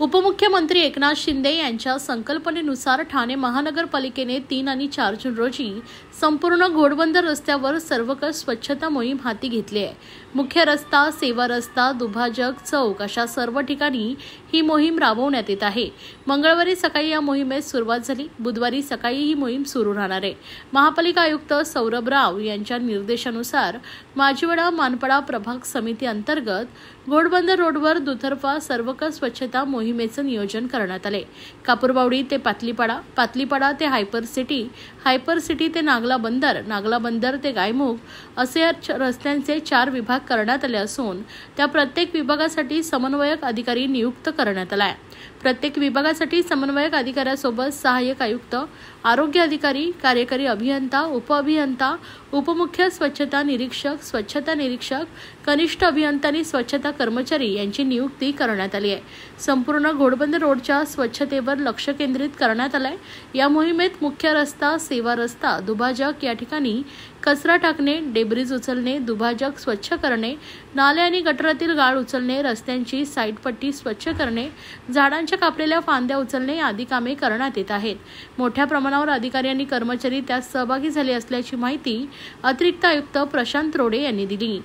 उपमुख्यमंत्री एकनाथ शिंदे यांच्या संकल्पनेनुसार ठाणे महानगरपालिकेने 3 आणि 4 जून रोजी संपूर्ण घोडबंदर रस्त्यावर सर्वकष स्वच्छता मोहीम हाती घेतली आहे। मुख्य रस्ता, सेवा रस्ता, दुभाजक, चौक अशा सर्व ठिकाणी ही मोहीम राबवण्यात येत आहे। मंगळवारी सकाळी या मोहिमेस सुरुवात झाली। बुधवारी सकाळी ही मोहीम सुरू राहणार आहे। महापालिका आयुक्त सौरभ राव यांच्या निर्देशानुसार माजिवडा मानपडा प्रभाग समिती अंतर्गत घोडबंदर रोडवर दुतर्फा सर्वकष स्वच्छता मोहिमेचं नियोजन करण्यात आले। कापूरबावडी ते पातलीपाडा ते हायपर सिटी ते नागला बंदर ते गायमुख असे रस्त्यांचे 4 विभाग करण्यात आले असून त्या प्रत्येक विभागासाठी समन्वयक अधिकारी नियुक्त करण्यात आला आहे। प्रत्येक विभागासाठी समन्वयक अधिकाऱ्यासोबत सहाय्यक आयुक्त, आरोग्य अधिकारी, कार्यकारी अभियंता, उपअभियंता, उपमुख्य स्वच्छता निरीक्षक, कनिष्ठ अभियंता आणि स्वच्छता कर्मचारी यांची नियुक्ती करण्यात आली आहे। संपूर्ण घोडबंदर रोडच्या स्वच्छतेवर लक्ष केंद्रित करण्यात आले आहे। या मोहिमेत मुख्य रस्ता, सेवा रस्ता, दुभाजक या ठिकाणी कचरा टाकणे, डेब्रिज उचलणे, दुभाजक स्वच्छ करणे, नाले आणि गटारातील गाळ उचलणे, रस्त्यांची साईडपट्टी स्वच्छ करणे, झाडांच्या कापलेल्या फांद्या उचलणे आदी कामे करण्यात येत आहेत। मोठ्या प्रमाणावर अधिकारी आणि कर्मचारी त्यात सहभागी झाले असल्याची माहिती अतिरिक्त आयुक्त प्रशांत रोडे यांनी दिली।